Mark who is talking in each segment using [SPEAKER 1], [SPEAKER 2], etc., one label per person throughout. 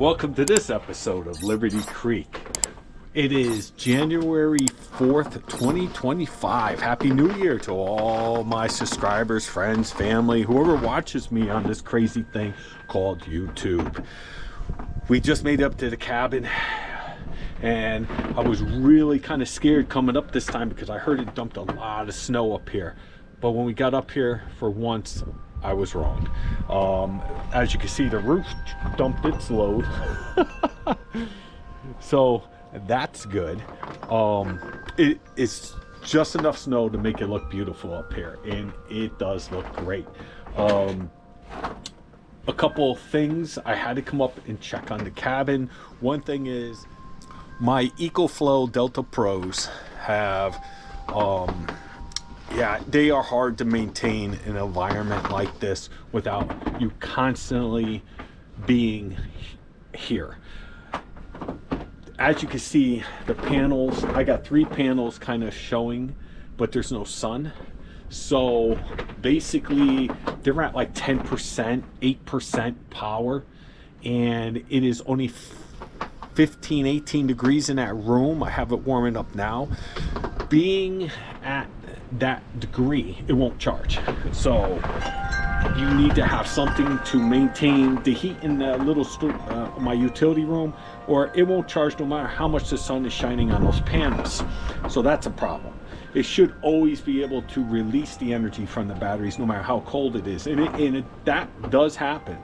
[SPEAKER 1] Welcome to this episode of Liberty Creek. It is January 4th, 2025. Happy New Year to all my subscribers, friends, family, whoever watches me on this crazy thing called YouTube. We just made it up to the cabin, and I was really kind of scared coming up this time because I heard it dumped a lot of snow up here. But when we got up here, for once, I was wrong. As you can see, the roof dumped its load. So that's good. It is just enough snow to make it look beautiful up here, and it does look great. A couple things I had to come up and check on the cabin. One thing is my EcoFlow Delta Pros have yeah, they are hard to maintain in an environment like this without you constantly being here. As you can see, the panels, I got 3 panels kind of showing, but there's no sun. So basically they're at like 10%, 8% power, and it is only 15, 18 degrees in that room. I have it warming up now. Being at that degree, it won't charge. So you need to have something to maintain the heat in the little my utility room, or it won't charge no matter how much the sun is shining on those panels. So that's a problem. It should always be able to release the energy from the batteries no matter how cold it is, and that does happen.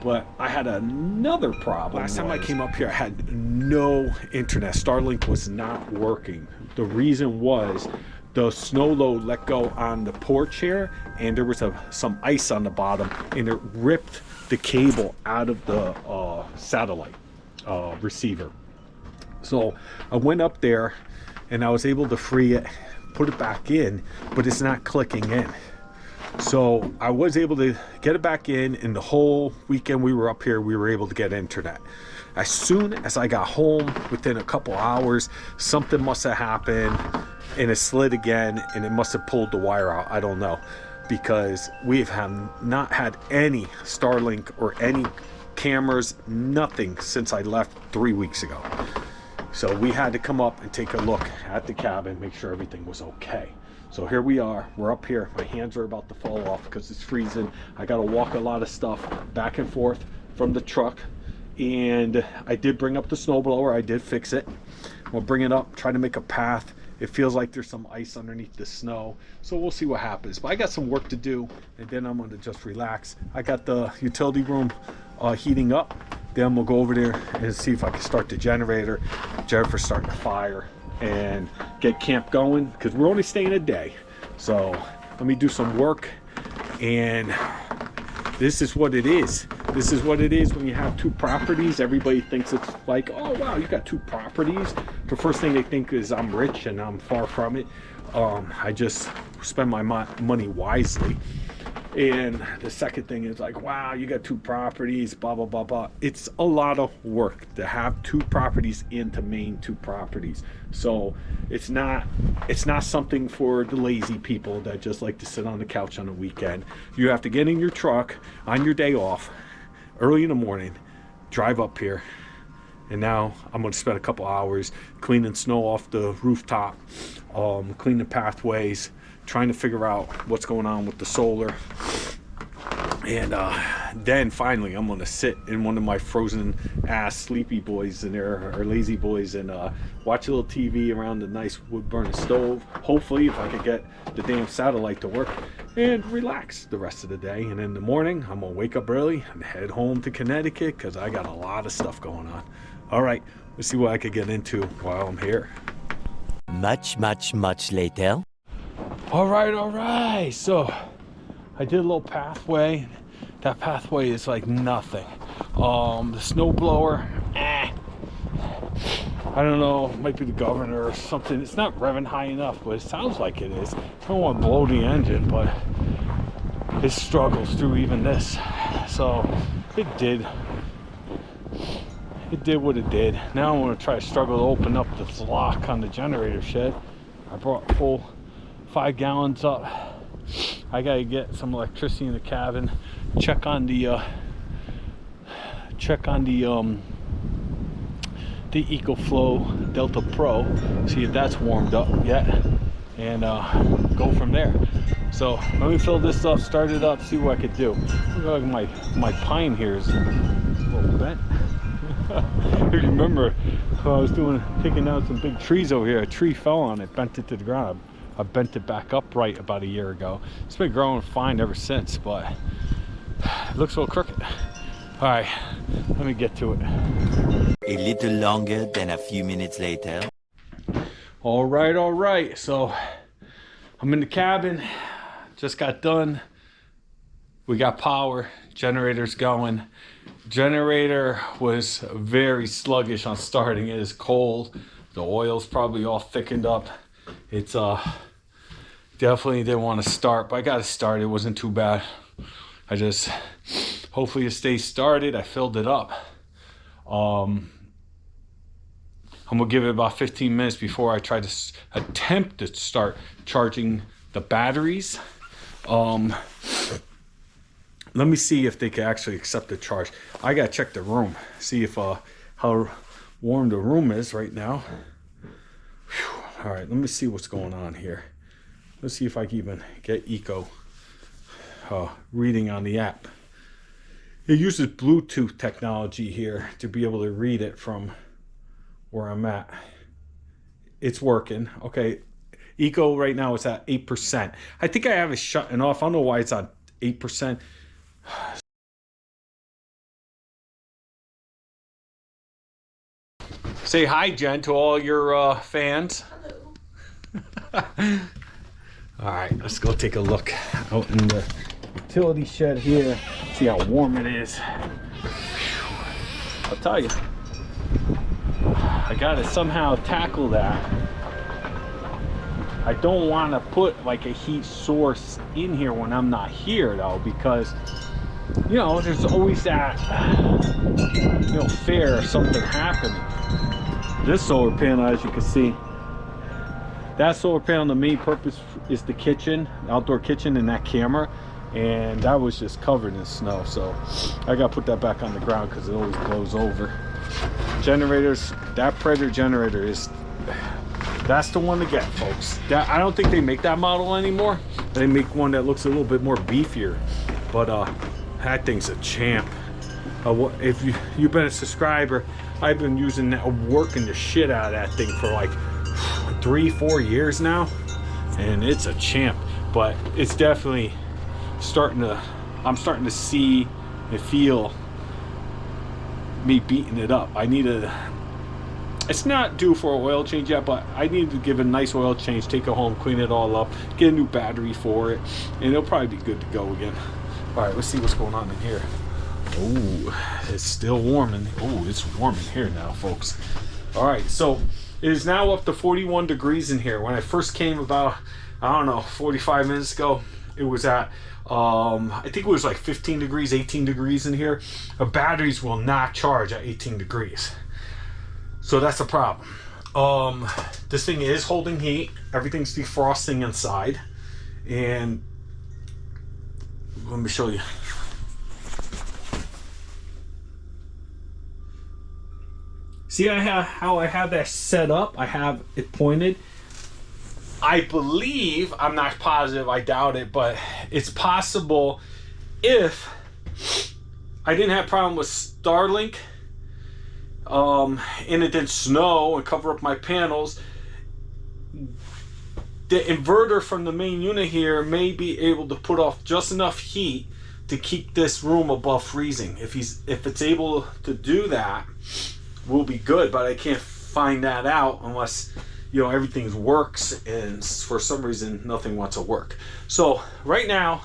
[SPEAKER 1] But I had another problem. Last time I came up here, I had no internet. Starlink was not working. The reason was the snow load let go on the porch here, and there was some ice on the bottom, and it ripped the cable out of the satellite receiver. So I went up there and I was able to free it, put it back in, but it's not clicking in. So I was able to get it back in, and the whole weekend we were up here, we were able to get internet. As soon as I got home, within a couple hours, something must have happened, and it slid again, and it must have pulled the wire out. I don't know, because we have not had any Starlink or any cameras, nothing, since I left 3 weeks ago. So we had to come up and take a look at the cabin, make sure everything was okay. So here we are, we're up here. My hands are about to fall off because it's freezing. I got to walk a lot of stuff back and forth from the truck, and I did bring up the snowblower. I did fix it. We'll bring it up, try to make a path. It feels like there's some ice underneath the snow, so we'll see what happens. But I got some work to do, and then I'm going to just relax. I got the utility room heating up. Then we'll go over there and see if I can start the generator. Jennifer's starting a fire, and get camp going, because we're only staying a day. So let me do some work, and this is what it is. This is what it is when you have 2 properties. Everybody thinks it's like, oh wow, you got 2 properties. The first thing they think is I'm rich, and I'm far from it. I just spend my money wisely. And the second thing is like, wow, you got 2 properties, blah blah blah blah. It's a lot of work to have 2 properties and to main 2 properties. So it's not something for the lazy people that just like to sit on the couch on the weekend. You have to get in your truck on your day off early in the morning, drive up here, and now I'm going to spend a couple hours cleaning snow off the rooftop, cleaning pathways, trying to figure out what's going on with the solar. And then finally I'm gonna sit in one of my frozen ass sleepy boys in there, or lazy boys, and watch a little TV around the nice wood burning stove. Hopefully, if I could get the damn satellite to work, and relax the rest of the day. And in the morning I'm gonna wake up early and head home to Connecticut, because I got a lot of stuff going on. All right, let's see what I could get into while I'm here.
[SPEAKER 2] Much later.
[SPEAKER 1] All right, so I did a little pathway. That pathway is like nothing. The snow blower, I don't know, might be the governor or something. It's not revving high enough, but it sounds like it is. I don't want to blow the engine, but it struggles through even this. So it did what it did. Now I'm going to try to struggle to open up this lock on the generator shed. I brought full 5 gallons up. I gotta get some electricity in the cabin, check on the check on the EcoFlow Delta Pro, see if that's warmed up yet, and go from there. So let me fill this up, start it up, see what I could do. Look like my pine here is a little bent. If you remember, I was taking down some big trees over here. A tree fell on it, bent it to the ground. I bent it back upright about a year ago. It's been growing fine ever since, but it looks a little crooked. All right, let me get to it.
[SPEAKER 2] A little longer than a few minutes later.
[SPEAKER 1] All right. So I'm in the cabin. Just got done. We got power. Generator's going. Generator was very sluggish on starting. It is cold. The oil's probably all thickened up. It's definitely didn't want to start, but I got to start. It wasn't too bad. I just hopefully it stays started. I filled it up. I'm gonna give it about 15 minutes before I try to attempt to start charging the batteries. Let me see if they can actually accept the charge. I gotta check the room, see if how warm the room is right now. Whew. All right, let me see what's going on here. Let's see if I can even get Eco reading on the app. It uses Bluetooth technology here to be able to read it from where I'm at. It's working. Okay, Eco right now is at 8%. I think I have it shutting off. I don't know why it's on 8%. Say hi, Jen, to all your fans.
[SPEAKER 3] Hello.
[SPEAKER 1] All right, let's go take a look out in the utility shed here. See how warm it is. I'll tell you, I gotta somehow tackle that. I don't want to put like a heat source in here when I'm not here though, because you know there's always that fear of something happening. This solar panel, as you can see, that solar panel, the main purpose is the kitchen, outdoor kitchen, and that camera, and that was just covered in snow, so I gotta put that back on the ground because it always blows over. Generators, that Predator generator that's the one to get, folks. I don't think they make that model anymore. They make one that looks a little bit more beefier, but that thing's a champ. If you've been a subscriber, I've been using that, working the shit out of that thing for like 3-4 years now, and it's a champ. But it's definitely I'm starting to see and feel me beating it up. It's not due for an oil change yet, but I need to give it a nice oil change, take it home, clean it all up, get a new battery for it, and it'll probably be good to go again. All right, let's see what's going on in here. Oh, it's still warm it's warm in here now, folks. All right, so it is now up to 41 degrees in here. When I first came about, I don't know, 45 minutes ago, it was at I think it was like 15 degrees, 18 degrees in here. The batteries will not charge at 18 degrees. So that's a problem. This thing is holding heat. Everything's defrosting inside. And let me show you. See how I have that set up? I have it pointed. I believe, I'm not positive, I doubt it, but it's possible if I didn't have a problem with Starlink, and it didn't snow and cover up my panels, the inverter from the main unit here may be able to put off just enough heat to keep this room above freezing. If it's able to do that, we'll be good, but I can't find that out unless everything works, and for some reason nothing wants to work. So right now,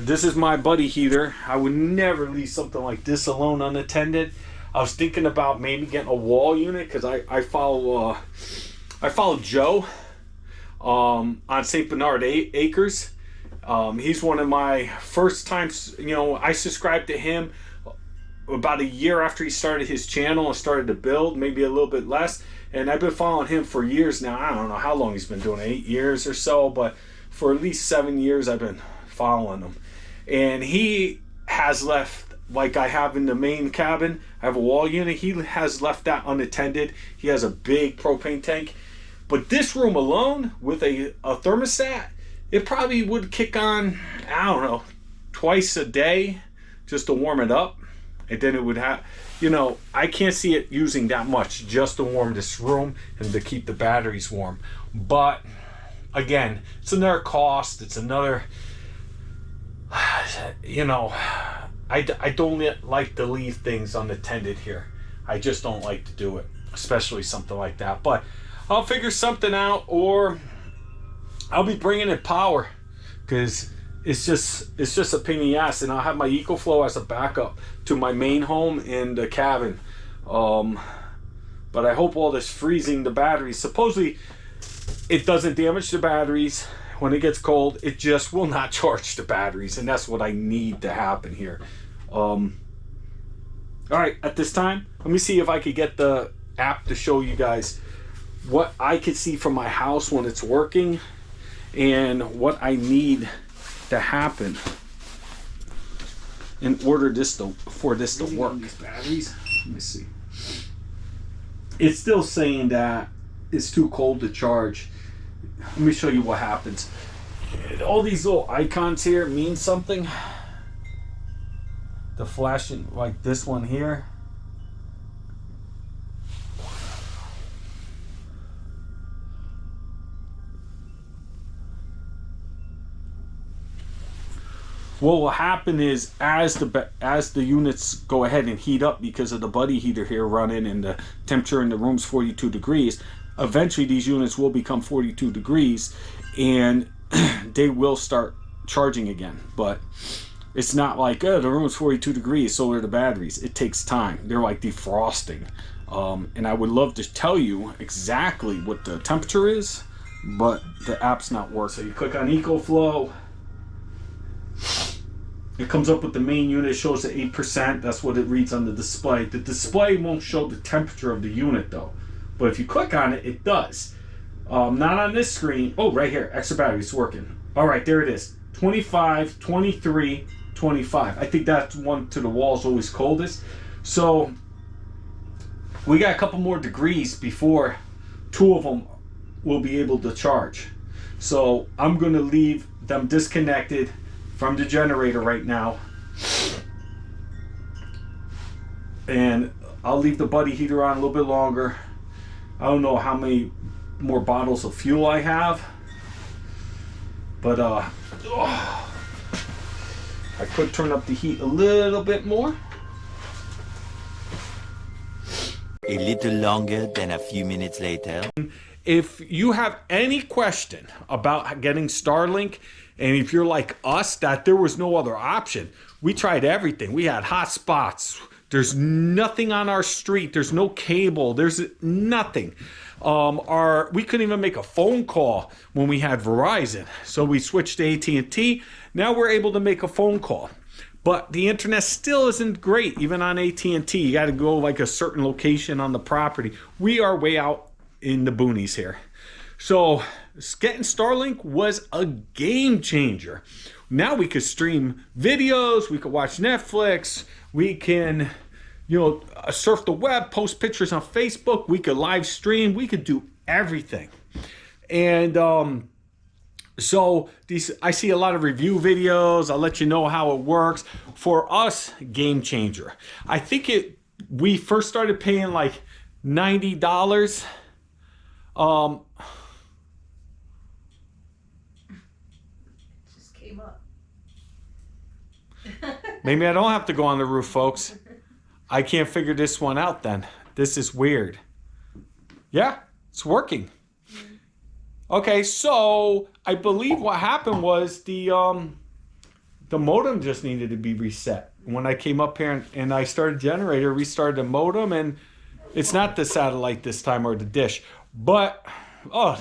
[SPEAKER 1] this is my buddy heater. I would never leave something like this alone unattended. I was thinking about maybe getting a wall unit because I follow Joe on St. Bernard Acres. He's one of my first times, you know, I subscribed to him about a year after he started his channel and started to build, maybe a little bit less. And I've been following him for years now. I don't know how long he's been doing it, 8 years or so, but for at least 7 years I've been following him. And he has left, like I have in the main cabin, I have a wall unit. He has left that unattended. He has a big propane tank. But this room alone with a thermostat, it probably would kick on, I don't know, twice a day just to warm it up. And then it would have, you know, I can't see it using that much just to warm this room and to keep the batteries warm. But again, it's another cost. It's another, you know, I don't like to leave things unattended here. I just don't like to do it, especially something like that. But I'll figure something out, or I'll be bringing in power because it's just a pain in the ass. And I'll have my EcoFlow as a backup to my main home and the cabin. But I hope all this freezing the batteries, supposedly it doesn't damage the batteries. When it gets cold, it just will not charge the batteries, and that's what I need to happen here. All right, at this time, let me see if I could get the app to show you guys what I could see from my house when it's working and what I need to happen in order for this to work. These batteries, let me see. It's still saying that it's too cold to charge. Let me show you what happens. All these little icons here mean something. The flashing, like this one here. What will happen is as the units go ahead and heat up because of the buddy heater here running and the temperature in the room's 42 degrees, eventually these units will become 42 degrees and they will start charging again. But it's not like, oh, the room's 42 degrees, so are the batteries. It takes time. They're like defrosting. And I would love to tell you exactly what the temperature is, but the app's not working. So you click on EcoFlow. It comes up with the main unit, shows the 8%. That's what it reads on the display. The display won't show the temperature of the unit though. But if you click on it, it does. Not on this screen. Oh, right here, extra batteries working. All right, there it is. 25, 23, 25. I think that's one to the wall's always coldest. So we got a couple more degrees before 2 of them will be able to charge. So I'm gonna leave them disconnected from the generator right now. And I'll leave the buddy heater on a little bit longer. I don't know how many more bottles of fuel I have, but I could turn up the heat a little bit more.
[SPEAKER 2] A little longer than a few minutes later.
[SPEAKER 1] If you have any question about getting Starlink, and if you're like us, that there was no other option, we tried everything. We had hot spots. There's nothing on our street. There's no cable. There's nothing. We couldn't even make a phone call when we had Verizon. So we switched to AT&T. Now we're able to make a phone call. But the internet still isn't great, even on AT&T. You got to go like a certain location on the property. We are way out in the boonies here. So getting Starlink was a game changer. Now we could stream videos, we could watch Netflix, we can, you know, surf the web, post pictures on Facebook, we could live stream, we could do everything. And so I see a lot of review videos. I'll let you know how it works. For us, game changer. I think we first started paying like $90.
[SPEAKER 4] Just came up.
[SPEAKER 1] Maybe I don't have to go on the roof, folks. I can't figure this one out then. This is weird. Yeah, it's working. Okay, so I believe what happened was the modem just needed to be reset. when I came up here and I started generator, restarted the modem, and it's not the satellite this time or the dish. But, oh,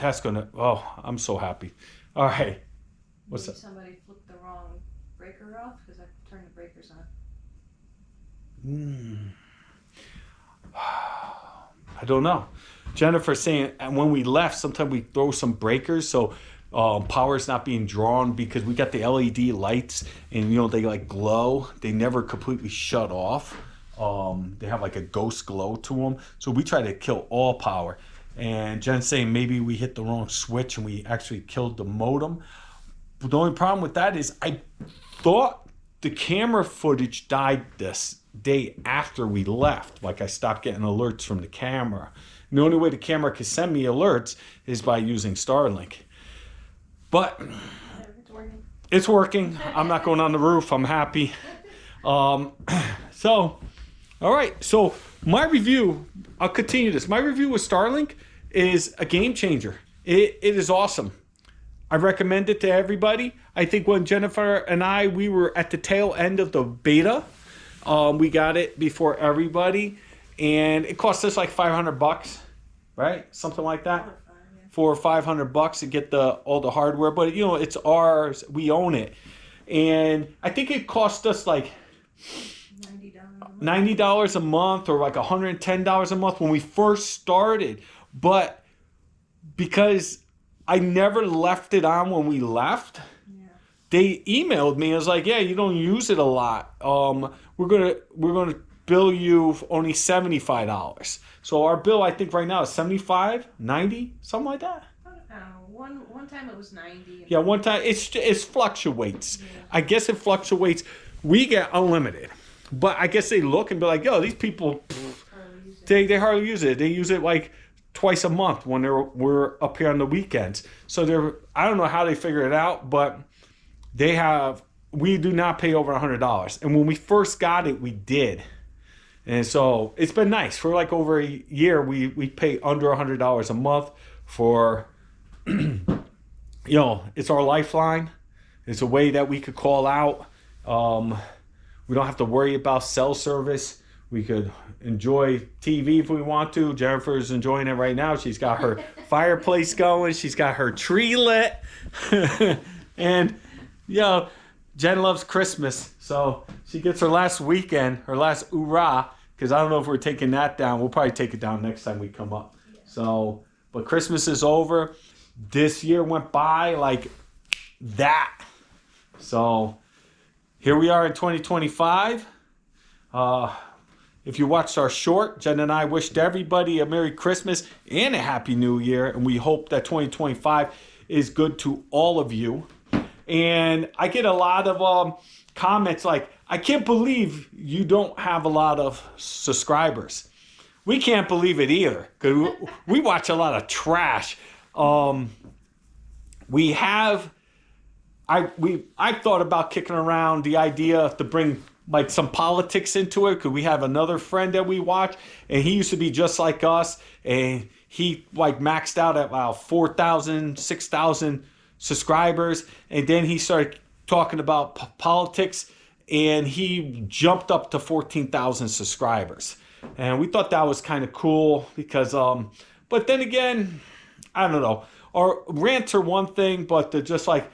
[SPEAKER 1] I'm so happy. All right. What's
[SPEAKER 4] Maybe
[SPEAKER 1] that?
[SPEAKER 4] somebody flipped the wrong breaker off because I turned the breakers on.
[SPEAKER 1] I don't know. Jennifer's saying, and when we left, sometimes we throw some breakers, so power's not being drawn because we got the LED lights, and they like glow. They never completely shut off. They have like a ghost glow to them. So we try to kill all power. And Jen's saying maybe we hit the wrong switch and we actually killed the modem. But the only problem with that is I thought the camera footage died this day after we left. Like I stopped getting alerts from the camera. And the only way the camera can send me alerts is by using Starlink. But
[SPEAKER 4] It's working.
[SPEAKER 1] it's working. I'm not going on the roof. I'm happy. All right. So my review, I'll continue this. My review with Starlink is a game changer. It is awesome. I recommend it to everybody. I think when Jennifer and we were at the tail end of the beta. We got it before everybody, and it cost us like $500, right? Something like that. For $500 to get all the hardware, but it's ours. We own it, and I think it cost us like $90 a month or like $110 a month when we first started. But because I never left it on when we left, they emailed me. I was like, "Yeah, you don't use it a lot. We're gonna bill you only $75." So our bill, I think right now is 75, 90, something like that.
[SPEAKER 4] One time it was 90.
[SPEAKER 1] Yeah, one time it fluctuates. Yeah. I guess it fluctuates. We get unlimited, but I guess they look and be like, "Yo, these people, they hardly use it. They use it like twice a month when we're up here on the weekends." So I don't know how they figure it out, but we do not pay over $100. And when we first got it, we did. And so it's been nice. For like over a year, we pay under $100 a month for, it's our lifeline. It's a way that we could call out. We don't have to worry about cell service. We could enjoy TV if we want to. Jennifer's enjoying it right now. She's got her fireplace going. She's got her tree lit. And, Jen loves Christmas. So she gets her last weekend, her last hoorah, because I don't know if we're taking that down. We'll probably take it down next time we come up. So, but Christmas is over. This year went by like that. So here we are in 2025. If you watched our short, Jen and I wished everybody a Merry Christmas and a Happy New Year. And we hope that 2025 is good to all of you. And I get a lot of comments like, "I can't believe you don't have a lot of subscribers." We can't believe it either, because we watch a lot of trash. I've thought about kicking around the idea to bring like some politics into it, because we have another friend that we watch, and he used to be just like us, and he like maxed out at 4,000, 6,000 subscribers, and then he started talking about politics, and he jumped up to 14,000 subscribers. And we thought that was kind of cool because, but then again, I don't know. Our rants are one thing, but to just like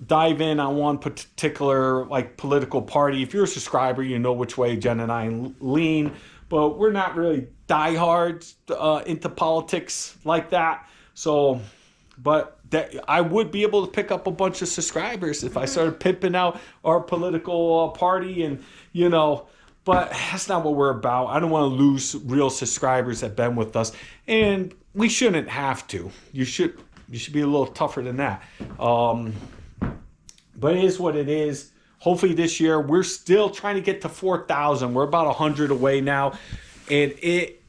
[SPEAKER 1] dive in on one particular like political party. If you're a subscriber, you know which way Jen and I lean, but we're not really diehards into politics like that. So, but that I would be able to pick up a bunch of subscribers if I started pimping out our political party, and but that's not what we're about. I don't want to lose real subscribers that have been with us, and we shouldn't have to. You should be a little tougher than that. But it is what it is. Hopefully this year, we're still trying to get to 4,000. We're about 100 away now, and it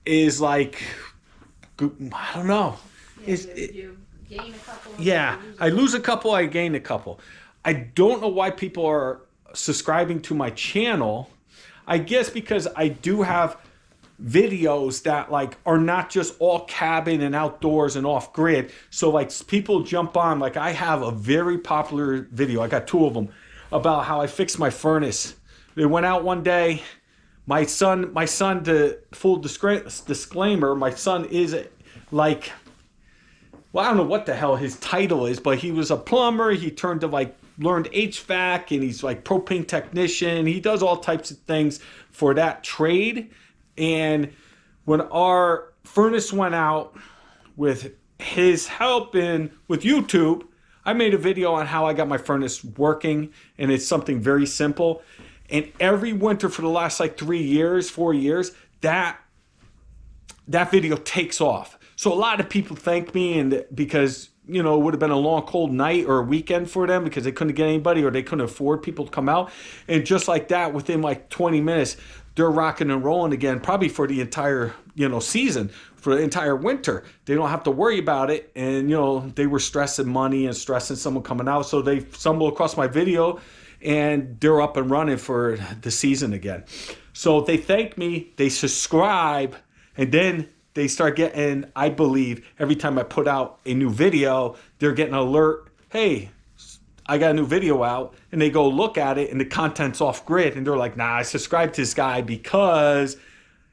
[SPEAKER 1] is like, I don't know.
[SPEAKER 4] You gain a couple.
[SPEAKER 1] I lose a couple, I gain a couple. I don't know why people are subscribing to my channel. I guess because I do have videos that like are not just all cabin and outdoors and off grid. So like people jump on, like I have a very popular video, I got 2 of them, about how I fixed my furnace They went out one day. My son, to full disclaimer, my son is like, well, I don't know what the hell his title is, but he was a plumber. He turned to like learned HVAC, and he's like propane technician. He does all types of things for that trade. And when our furnace went out, with his help and with YouTube, I made a video on how I got my furnace working, and it's something very simple. And every winter for the last like 4 years, that video takes off. So a lot of people thank me, and because, you know, it would have been a long cold night or a weekend for them because they couldn't get anybody or they couldn't afford people to come out. And just like that, within like 20 minutes, they're rocking and rolling again, probably for the entire, you know, season, for the entire winter. They don't have to worry about it. And, you know, they were stressing money and stressing someone coming out. So they stumbled across my video, and they're up and running for the season again. So they thank me, they subscribe, and then they start getting, I believe, every time I put out a new video, they're getting an alert, hey, I got a new video out, and they go look at it, and the content's off grid, and they're like, nah, I subscribed to this guy because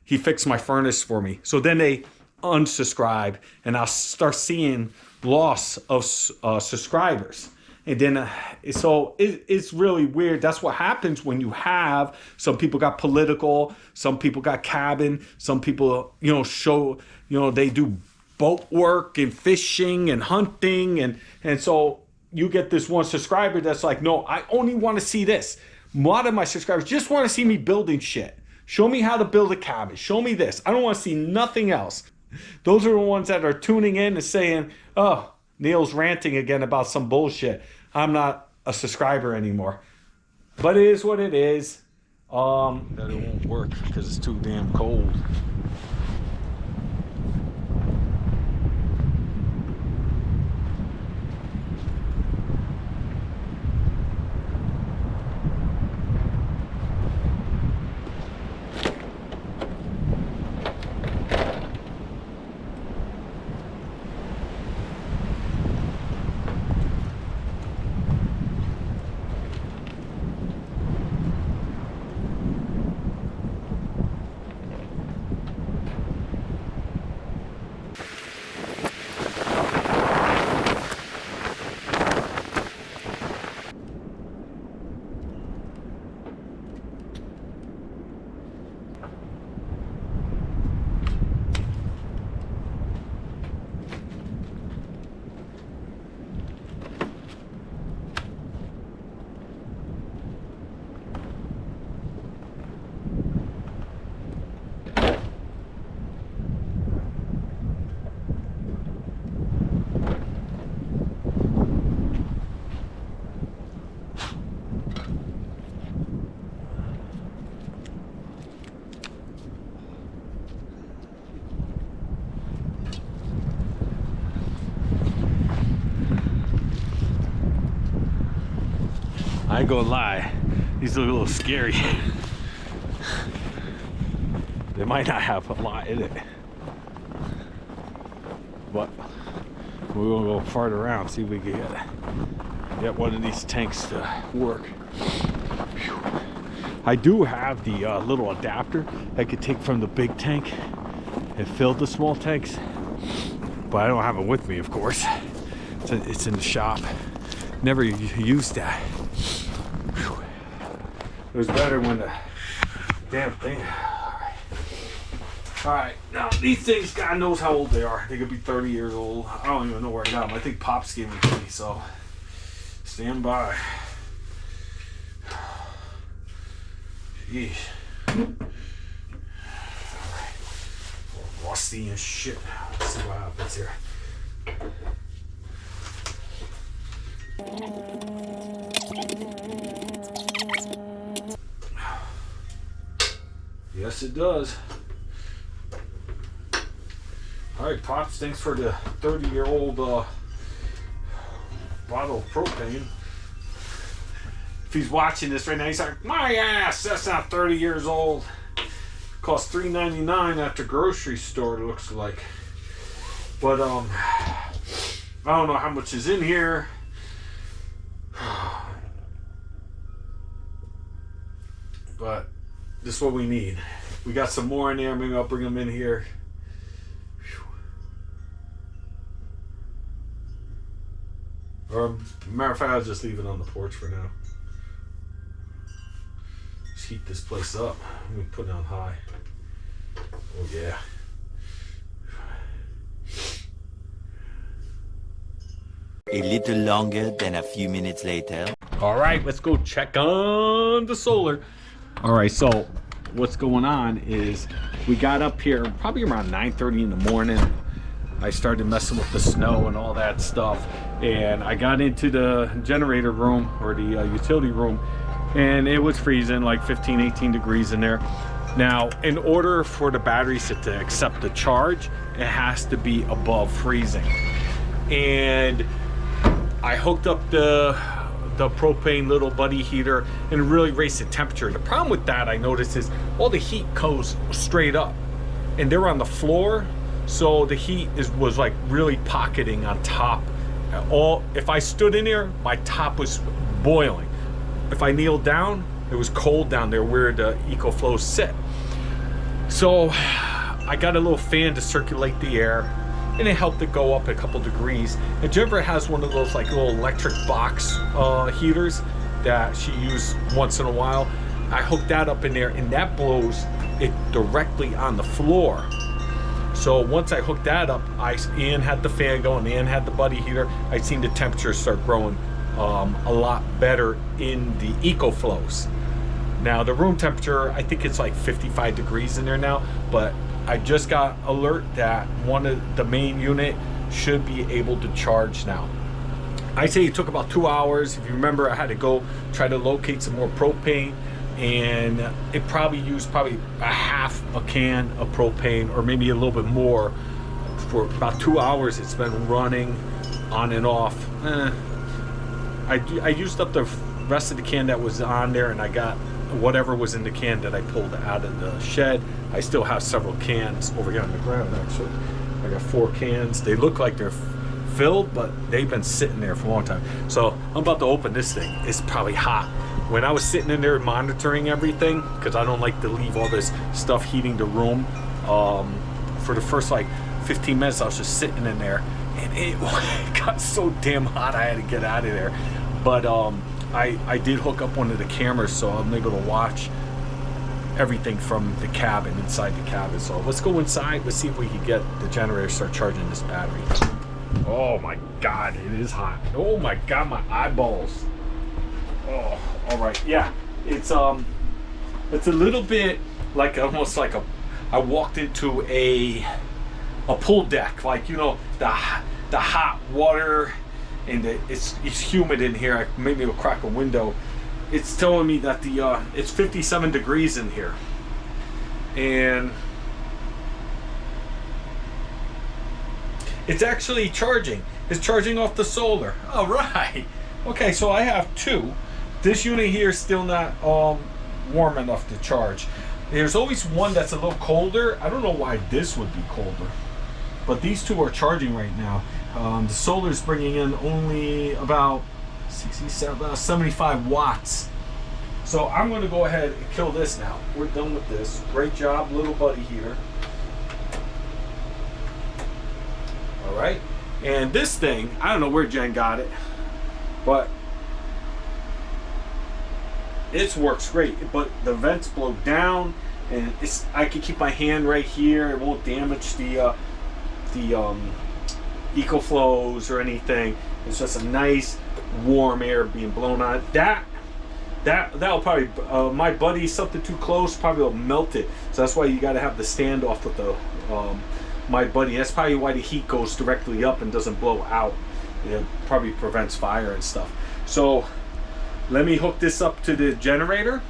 [SPEAKER 1] he fixed my furnace for me. So then they unsubscribe, and I'll start seeing loss of subscribers. And then, so it's really weird. That's what happens when you have, some people got political, some people got cabin, some people, you know, they do boat work and fishing and hunting. And so you get this one subscriber that's like, no, I only want to see this. A lot of my subscribers just want to see me building shit. Show me how to build a cabin. Show me this. I don't want to see nothing else. Those are the ones that are tuning in and saying, oh, Neil's ranting again about some bullshit. I'm not a subscriber anymore. But it is what it is. That it won't work because it's too damn cold. I ain't gonna lie, these look a little scary. They might not have a lot in it, but we're gonna go farther around, see if we can get one of these tanks to work. Whew. I do have the little adapter I could take from the big tank and fill the small tanks, but I don't have it with me, of course. It's in the shop. Never used that. Whew. It was better when the damn thing. All right, now these things, God knows how old they are. They could be 30 years old. I don't even know where I got them. I think Pops gave them to me, so stand by. Jeez. All right. Rusty and shit. Let's see what happens here. Yes, it does. All right, Pops, thanks for the 30-year-old bottle of propane. If he's watching this right now, he's like, my ass, that's not 30 years old. Costs $3.99 at the grocery store, it looks like. But I don't know how much is in here. but this is what we need. We got some more in there. Maybe I'll bring them in here. Or, matter of fact, I'll just leave it on the porch for now. Just heat this place up. Let me put it on high. Oh, yeah.
[SPEAKER 2] A little longer than a few minutes later.
[SPEAKER 1] All right, let's go check on the solar. All right, so what's going on is we got up here probably around 9:30 in the morning. I started messing with the snow and all that stuff, and I got into the generator room or the utility room, and it was freezing, like 15, 18 degrees in there. Now, in order for the batteries to accept the charge, it has to be above freezing. And I hooked up the propane little buddy heater and really raised the temperature. The problem with that, I noticed, is all the heat goes straight up, and they're on the floor, so the heat was like really pocketing on top. If I stood in there, my top was boiling. If I kneeled down, it was cold down there where the EcoFlows sit. So I got a little fan to circulate the air, and it helped it go up a couple degrees. And Jennifer has one of those like little electric box heaters that she uses once in a while. I hooked that up in there, and that blows it directly on the floor. So once I hooked that up, Ian had the fan going, Ian had the buddy heater. I seen the temperature start growing a lot better in the EcoFlows. Now the room temperature, I think it's like 55 degrees in there now, but I just got alert that one of the main unit should be able to charge now. I say it took about 2 hours. If you remember, I had to go try to locate some more propane, and it probably used a half a can of propane, or maybe a little bit more. For about 2 hours it's been running on and off. I used up the rest of the can that was on there, and I got whatever was in the can that I pulled out of the shed. I still have several cans over here on the ground, actually. I got 4 cans. They look like they're filled, but they've been sitting there for a long time. So I'm about to open this thing. It's probably hot. When I was sitting in there monitoring everything, because I don't like to leave all this stuff heating the room, for the first like 15 minutes I was just sitting in there, and it got so damn hot I had to get out of there. But I did hook up one of the cameras, so I'm able to watch everything from the cabin, inside the cabin. So let's go inside. Let's see if we can get the generator to start charging this battery. Oh my God, it is hot. Oh my God, my eyeballs. Oh, all right, yeah. It's a little bit like almost like I walked into a pool deck, like, you know, the hot water. And it's humid in here. Maybe we'll crack a window. It's telling me that it's 57 degrees in here, and it's actually charging. It's charging off the solar. All right. Okay, so I have 2. This unit here is still not warm enough to charge. There's always one that's a little colder. I don't know why this would be colder, but these 2 are charging right now. The solar is bringing in only about 75 watts. So I'm going to go ahead and kill this now. We're done with this. Great job, little buddy heater. All right. And this thing, I don't know where Jen got it, but it works great. But the vents blow down, and I can keep my hand right here. It won't damage the EcoFlows or anything. It's just a nice warm air being blown on. That'll probably my buddy, something too close probably will melt it. So that's why you got to have the standoff with the my buddy. That's probably why the heat goes directly up and doesn't blow out. It probably prevents fire and stuff. So let me hook this up to the generator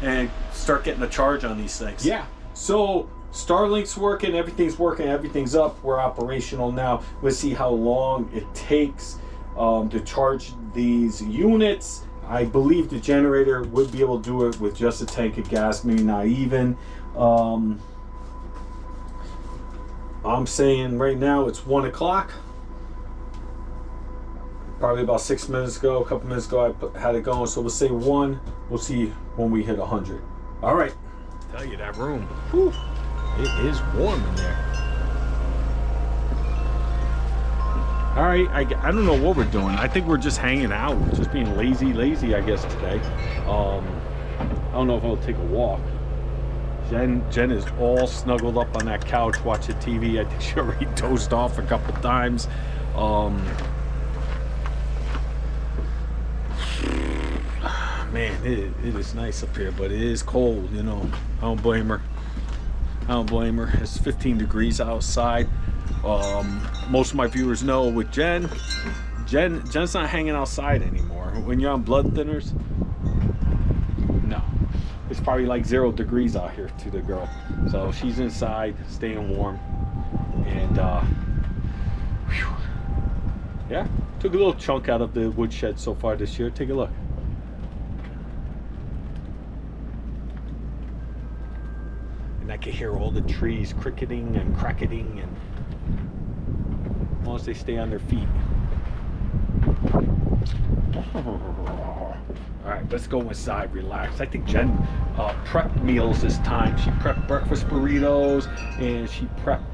[SPEAKER 1] and start getting a charge on these things. Yeah. So Starlink's working, everything's up. We're operational now. Let's see how long it takes to charge these units. I believe the generator would be able to do it with just a tank of gas, maybe not even. I'm saying right now it's 1 o'clock. Probably about 6 minutes ago, a couple minutes ago, I had it going. So we'll say 1. We'll see when we hit 100. All right, tell you that room, whew, it is warm in there. All right, I don't know what we're doing. I think we're just hanging out, just being lazy, I guess, today. I don't know if I'll take a walk. Jen is all snuggled up on that couch watching TV. I think she already dozed off a couple times. Man, it is nice up here, but it is cold, you know. I don't blame her. It's 15 degrees outside. Most of my viewers know with Jen's not hanging outside anymore. When you're on blood thinners, no, it's probably like 0 degrees out here to the girl. So she's inside, staying warm, and whew, yeah, took a little chunk out of the woodshed so far this year. Take a look. And I can hear all the trees cricketing and cracketing, and as long as they stay on their feet. All right, let's go inside, relax. I think Jen prepped meals this time. She prepped breakfast burritos, and she prepped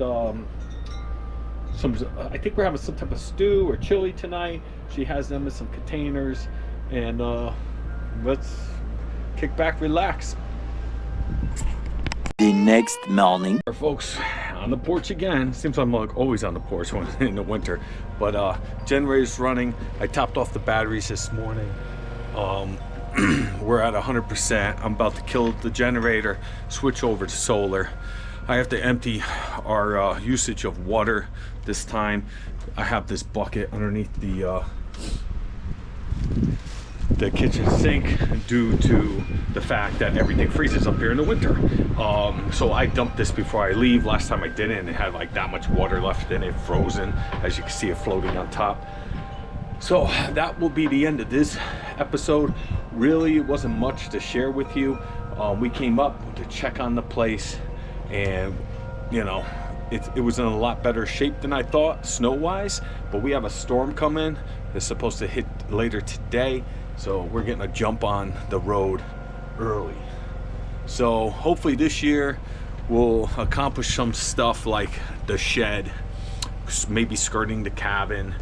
[SPEAKER 1] some, I think we're having some type of stew or chili tonight. She has them in some containers, and let's kick back, relax.
[SPEAKER 2] The next morning.
[SPEAKER 1] Folks, on the porch again. Seems I'm like always on the porch when in the winter, but generator's running. I topped off the batteries this morning. We're at 100%. I'm about to kill the generator, switch over to solar. I have to empty our usage of water this time. I have this bucket underneath the kitchen sink due to the fact that everything freezes up here in the winter. So I dumped this before I leave. Last time I did it, and it had like that much water left in it, frozen. As you can see, it floating on top. So that will be the end of this episode. Really, it wasn't much to share with you. We came up to check on the place, and you know, it was in a lot better shape than I thought, snow-wise. But we have a storm coming. It's supposed to hit later today. So we're getting a jump on the road early. So hopefully this year we'll accomplish some stuff like the shed, maybe skirting the cabin,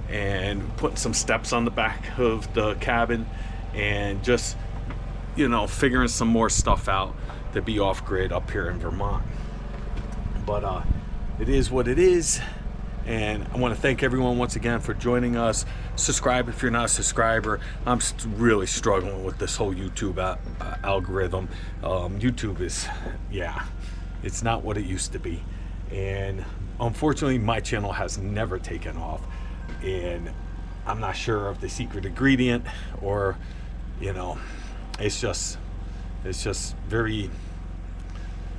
[SPEAKER 1] and putting some steps on the back of the cabin, and just, you know, figuring some more stuff out to be off grid up here in Vermont. But it is what it is. And I want to thank everyone once again for joining us. Subscribe if you're not a subscriber. I'm really struggling with this whole YouTube algorithm. YouTube is, yeah, it's not what it used to be. And unfortunately, my channel has never taken off. And I'm not sure of the secret ingredient, or, you know, it's just very,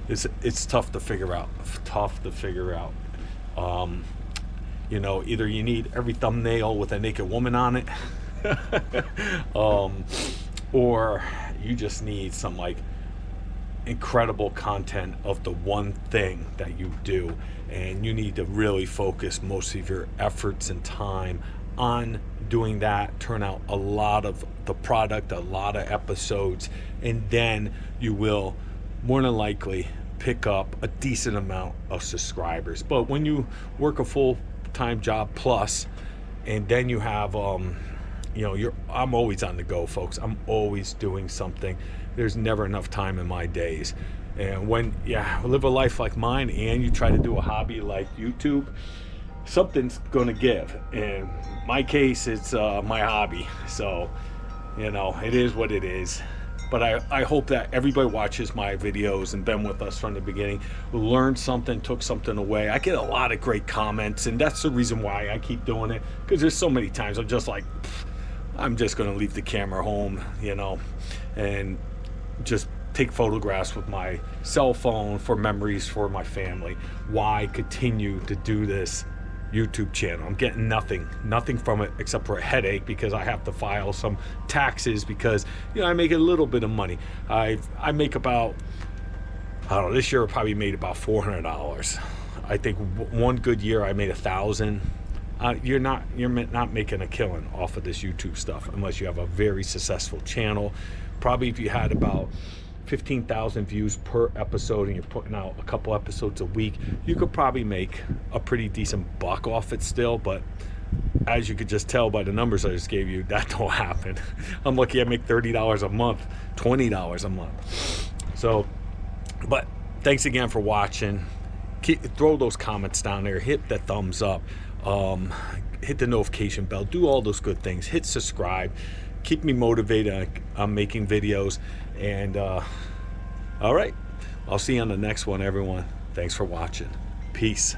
[SPEAKER 1] it's tough to figure out. You know, either you need every thumbnail with a naked woman on it, or you just need some like incredible content of the one thing that you do, and you need to really focus most of your efforts and time on doing that, turn out a lot of the product, a lot of episodes, and then you will more than likely pick up a decent amount of subscribers. But when you work a full-time job plus, and then you have you know, I'm always on the go, folks. I'm always doing something. There's never enough time in my days. And when you live a life like mine, and you try to do a hobby like YouTube, something's gonna give. In my case, it's my hobby. So, you know, it is what it is. But I hope that everybody watches my videos and been with us from the beginning, learned something, took something away. I get a lot of great comments, and that's the reason why I keep doing it, because there's so many times I'm just like, I'm just going to leave the camera home, you know, and just take photographs with my cell phone for memories for my family. Why continue to do this YouTube channel? I'm getting nothing from it except for a headache, because I have to file some taxes, because, you know, I make a little bit of money. I make about, I don't know, this year I probably made about $400. I think one good year I made $1,000. You're not making a killing off of this YouTube stuff unless you have a very successful channel. Probably if you had about 15,000 views per episode and you're putting out a couple episodes a week, you could probably make a pretty decent buck off it still. But as you could just tell by the numbers I just gave you, that don't happen. I'm lucky I make $30 a month, $20 a month. So, but thanks again for watching. Throw those comments down there, hit the thumbs up, hit the notification bell, do all those good things, hit subscribe, keep me motivated on making videos. And all right, I'll see you on the next one, everyone. Thanks for watching. Peace.